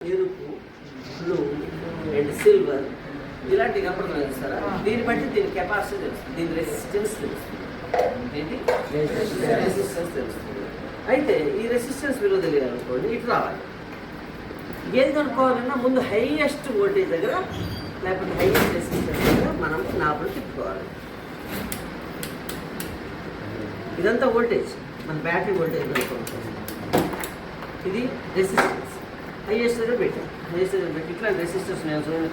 ఎరుపు, blue and silver ఇలాంటి కనపడుతున్నాయి చూస్తారా? దీన్ని బట్టి దీని కెపాసిటీ తెలుస్తుంది, దీని రెసిస్టెన్స్ తెలుస్తుంది. ఏంటి రెసిస్టెన్స్ తెలుస్తుంది. అయితే ఈ రెసిస్టెన్స్ విలువ తెలియాలనుకోండి, ఇటు రావాలి. ఏది కనుక్కోవాలన్నా ముందు హైయెస్ట్ వోల్టేజ్ దగ్గర లేకపోతే హైయెస్ట్ రెసిస్టెన్స్ దగ్గర మనం నాబులు తిప్పుకోవాలి. ఇదంతా వోల్టేజ్, మన బ్యాటరీ వోల్టేజ్ కనుక్కోవాలి. ఇది రెసిస్టెన్స్ హైయెస్ట్ దగ్గర పెట్టాం. హైయెస్ట్ దగ్గర పెట్టి ఇట్లా రెసిస్టెన్స్ నేను చూడండి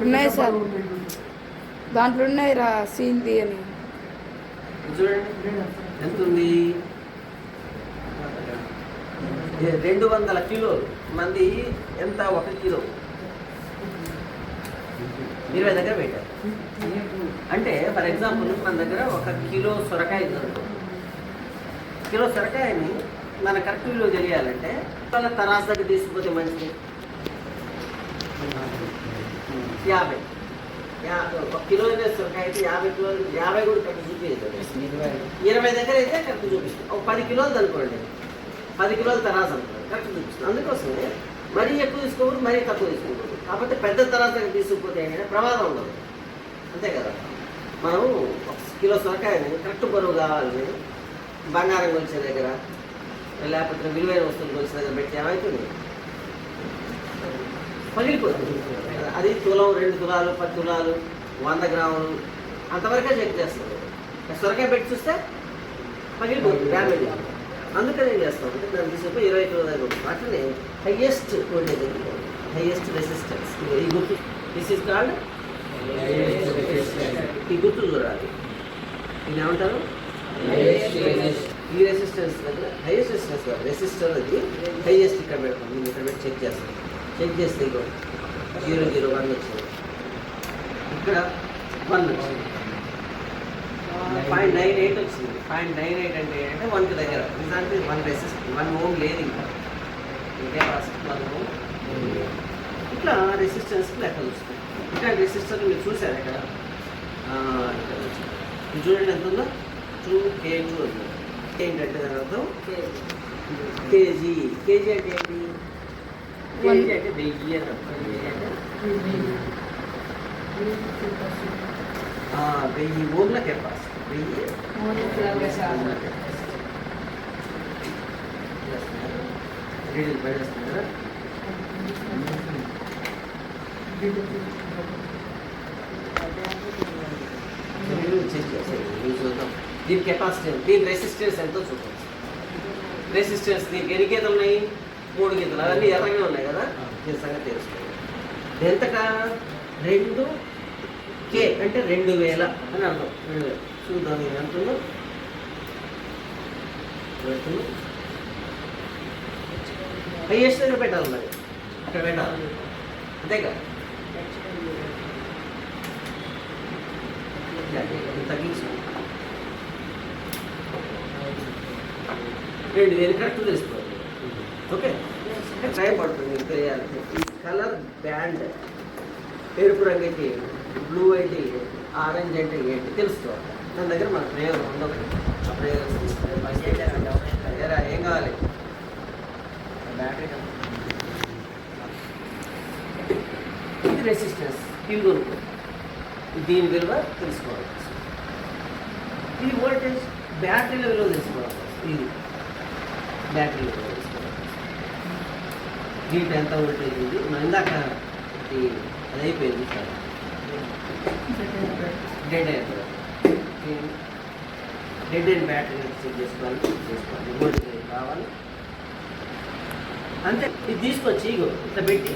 ఉన్నాయి సార్, దాంట్లో ఉన్నాయి రా సీన్ది అని చూడండి. ఎంత ఉంది? 200 కిలోలు. మంది ఎంత? 1 కిలో 20 దగ్గర పెట్టారు. అంటే ఫర్ ఎగ్జాంపుల్ మన దగ్గర 1 కిలో సొరకాయ ఉందనుకో. కిలో సొరకాయని మన కరెక్ట్ విలువ తెలియాలంటే వాళ్ళ తరాసు దగ్గర తీసుకుపోతే మంచిది. 50 1 కిలో సొరకాయ అయితే 50 కిలోలు, 50 కూడా కరెక్ట్ చూపించదు. 20 దగ్గర అయితే కరెక్ట్ చూపిస్తుంది. ఒక 10 కిలోలు అనుకోండి, 10 కిలోల తరాసు అనుకోండి, కరెక్ట్ చూపిస్తుంది. అందుకోసమే మరీ ఎక్కువ తీసుకోకూడదు, మరీ తక్కువ తీసుకోకూడదు. కాకపోతే పెద్ద తరాసు దగ్గర తీసుకుపోతే ఏంటంటే ప్రమాదం ఉండదు. అంతే కదా. మనం 1 కిలో సొరకాయని కరెక్ట్ బరువు కావాలని బంగారం కొలిచే దగ్గర లేకపోతే విలువైన వస్తువులు కొలిచే దగ్గర పెట్టి ఏమవుతుంది? పగిలిపోతుంది. అది తులం, 2 తులాలు, 10 తులాలు, 100 గ్రాములు అంతవరకే చెక్ చేస్తుంది. సొరకాయ పెట్టి చూస్తే పగిలిపోతుంది, డ్యామేజ్. అందుకని ఏం చేస్తాం అంటే దాన్ని తీసుకుపోయి 20 కిలో దగ్గర ఉంటుంది. అట్లనే హైయెస్ట్ వోల్టేజ్, హైయెస్ట్ రెసిస్టెన్స్. ఈ గుర్తు దిస్ ఇస్ కాల్డ్, ఈ గుర్తు చూడాలి. ఇది ఏమంటారు? ఈ రెసిస్టెన్స్ దగ్గర హైయెస్ట్ రెసిస్టెన్స్ కాదు, రెసిస్టర్ అది హైయెస్ట్ ఇక్కడ పెడతాం. నేను ఇక్కడ పెట్టి చెక్ చేస్తాను. చెక్ చేస్తే ఇగో 001 వచ్చింది, ఇక్కడ 1 వచ్చింది, 0.98 వచ్చింది. 0.98 అంటే 1కి దగ్గర. నిజానికి 1 ఓం లేదు, ఇంకా ఇంకే 1 ఓం. ఇట్లా రెసిస్టెన్స్కి లెక్క చూస్తాం. ఇక్కడ రెసిస్టర్ మీరు చూసారు ఇక్కడ ఇది చూడండి ఎంత ఉందో, 2K2 ఉంది. ఏంటంటే దాని అర్థం కేజీ. కేజీ అంటే ఏంటి? కేజీ అంటే 1000 అని అర్థం. 1000 ఓంల కెపాసిటీ. 1000 రీడింగ్ పడేస్తుంది కదా. చెక్ చేసేది చూద్దాం. దీని కెపాసిటీ, దీని రెసిస్టెన్స్ ఎంతో చూద్దాం. రెసిస్టెన్స్ దీనికి ఎన్ని గీతలు ఉన్నాయి? 3 గీతలు. అవన్నీ ఎర్రగా ఉన్నాయి కదా. దీని సంగతి తెలుసుకోండి. ఎంతకా? 2K అంటే 2000 అని అర్థం. 2000 చూద్దాం. ఇది ఎంతుందో హైయెస్ట్ దగ్గర పెట్టాలి, మరి అక్కడ పెట్టాలి. అంతేగా. తగ్గించు 2000 కరెక్ట్ తెలుసుకోవాలి. ఓకే, టైం పడుతుంది మీకు తెలియాలి. ఈ కలర్ బ్యాండ్ ఎరుపు రంగు అయితే బ్లూ అయితే ఆరెంజ్ అంటే ఏంటి తెలుసుకోవాలి. దాని దగ్గర మన ప్రయోగం ఉండదు. ఆ ప్రయోగం ఏం కావాలి? బ్యాటరీ. ఇది రెసిస్టెన్స్. ఇవి కొనుక్కో, దీని విలువ తెలుసుకోవాలి. ఇది వోల్టేజ్, బ్యాటరీల విలువ తెలుసుకోవాలి. ఇది బ్యాటరీ విలువ తెలుసుకోవాలి. దీంట్లో ఎంత వోల్టేజ్ ఉంది? మనం ఇందాక అది అయిపోయింది sir, dead and battery check చేసుకోవాలి. వోల్టేజ్ కావాలి అంతే. ఇది తీసుకొచ్చి ఇగో ఇట్లా పెట్టి,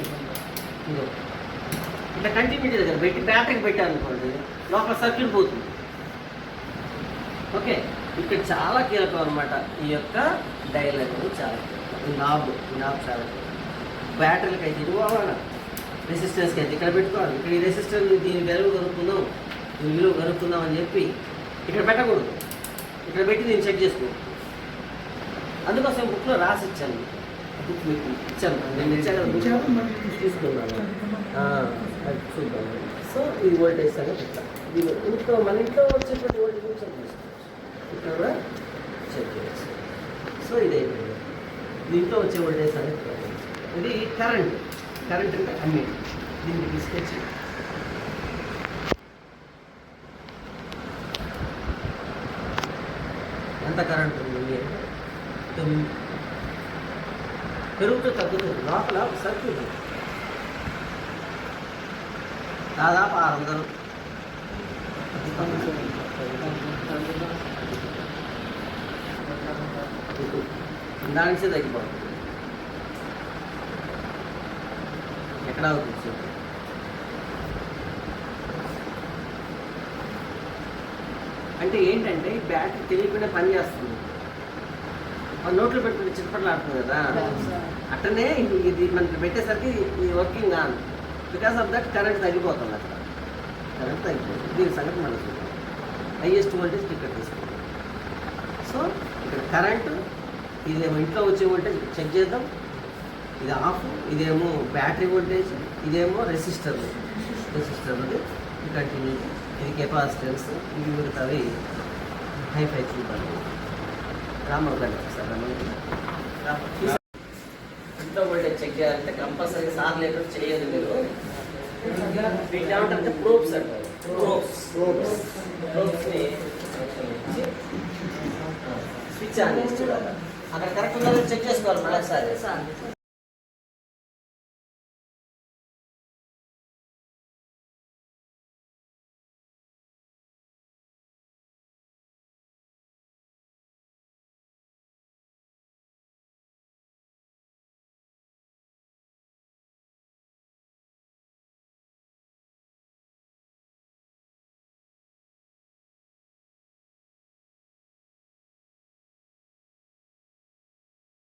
ఇగో ఇట్లా కంటిన్యూటీ దగ్గర పెట్టి బ్యాటరీకి పెట్టాలనుకోండి, లోపల సర్క్యూట్ పోతుంది. ఓకే, ఇక్కడ చాలా కీలకం అనమాట. ఈ యొక్క డయల్ అనేది చాలా కీలకం. ఈ నాబ్ చాలా కీలకం. బ్యాటరీలకి అయితే ఇది పోవాలా, రెసిస్టెన్స్కి అయితే ఇక్కడ పెట్టుకోవాలి. ఇక్కడ ఈ రెసిస్టెన్స్ దీని విలువ కనుక్కుందాం, దీని విలువ కనుక్కుందాం అని చెప్పి ఇక్కడ పెట్టకూడదు. ఇక్కడ పెట్టి దీన్ని చెక్ చేసుకోండి. అందుకోసం బుక్లో రాసి ఇచ్చాను. బుక్ మీకు ఇచ్చాను, నేను ఇచ్చాను, తీసుకున్నాను. అది చూద్దాం. సో ఇది వోల్టేజ్ అనేది పెట్టాలి. ఇది ఇంట్లో మన ఇంట్లో వచ్చేటువంటి వోల్టేజ్ చెక్ చేసుకోవచ్చు, ఇక్కడ కూడా చెక్ చేయవచ్చు. సో ఇది అయిపోయింది. దీంట్లో వచ్చే వోల్టేజ్ అనేది ఇది కరెంట్ అంటే అమ్మే దీన్ని తీసుకొచ్చి ఎంత కరెంట్ ఉంది అంటే పెరుగుతూ తగ్గుతుంది లోపల సర్క్యూట్ దాదాపు 600 దాని నుంచి తగ్గిపోతుంది ఎక్కడ అవుతుంది చూడండి. అంటే ఏంటంటే ఈ బ్యాటరీ తెలియకుండా పనిచేస్తుంది మన నోట్లో పెట్టుకుని చిట్పట్లాడుతుంది కదా అట్టనే ఇది మనకి పెట్టేసరికి ఈ వర్కింగ్ కాదు బికాస్ ఆఫ్ దట్ కరెంట్ తగ్గిపోతుంది అక్కడ కరెంట్ తగ్గిపోతుంది దీని సంగతి మనకు హైయెస్ట్ వోల్టేజ్ ఇక్కడ తీసుకుంటాం సో ఇక్కడ కరెంటు ఇదేమో ఇంట్లో వచ్చే వోల్టేజ్ చెక్ చేద్దాం ఇది ఆఫ్ ఇదేమో బ్యాటరీ వోల్టేజ్ ఇదేమో రెసిస్టర్ది ఇది కంటిన్యూ ఇది కెపాసిటెన్స్ ఇవి మిగతావి హైఫై చూడాలి రామగారు సార్ ఇంట్లో వోల్టేజ్ చెక్ చేయాలంటే కంపల్సరీ సార్ లేకుండా చేయదు మీరు వీటి ఏమంటే ప్రోబ్స్ అంటారు ప్రోబ్స్ని స్విచ్ ఆన్ చేసి చూడాలి అక్కడ కరెక్ట్ ఉందని చెక్ చేసుకోవాలి మళ్ళీ ఒకసారి